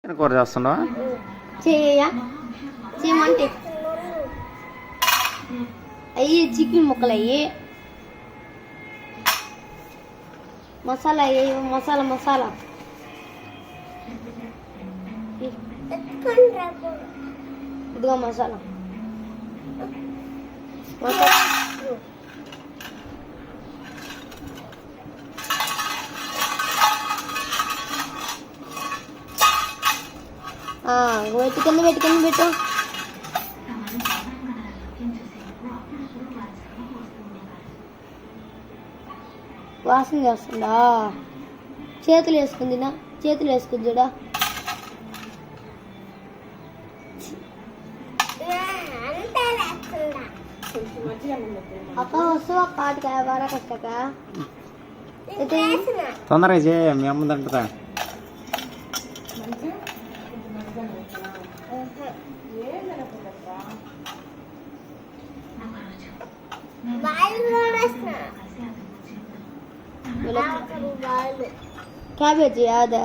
కూర చేస్తున్నావా? చేయమంటే అయ్యి చికెన్ ముక్కలు అయ్యి మసాలా అయ్యి మసాలా మసాలా ఇదిగో మసాలా మసాలా కింద పెట్టు వాసన చేస్తుందా? చేతులు వేసుకుందినా? చేతులు వేసుకుంది చూడా. అక్క వస్తావా? కాటికా బాగా వస్తాక తొందరగా చేయ, మీ అమ్మ తింటుందా? క్యాబేజీ అదా?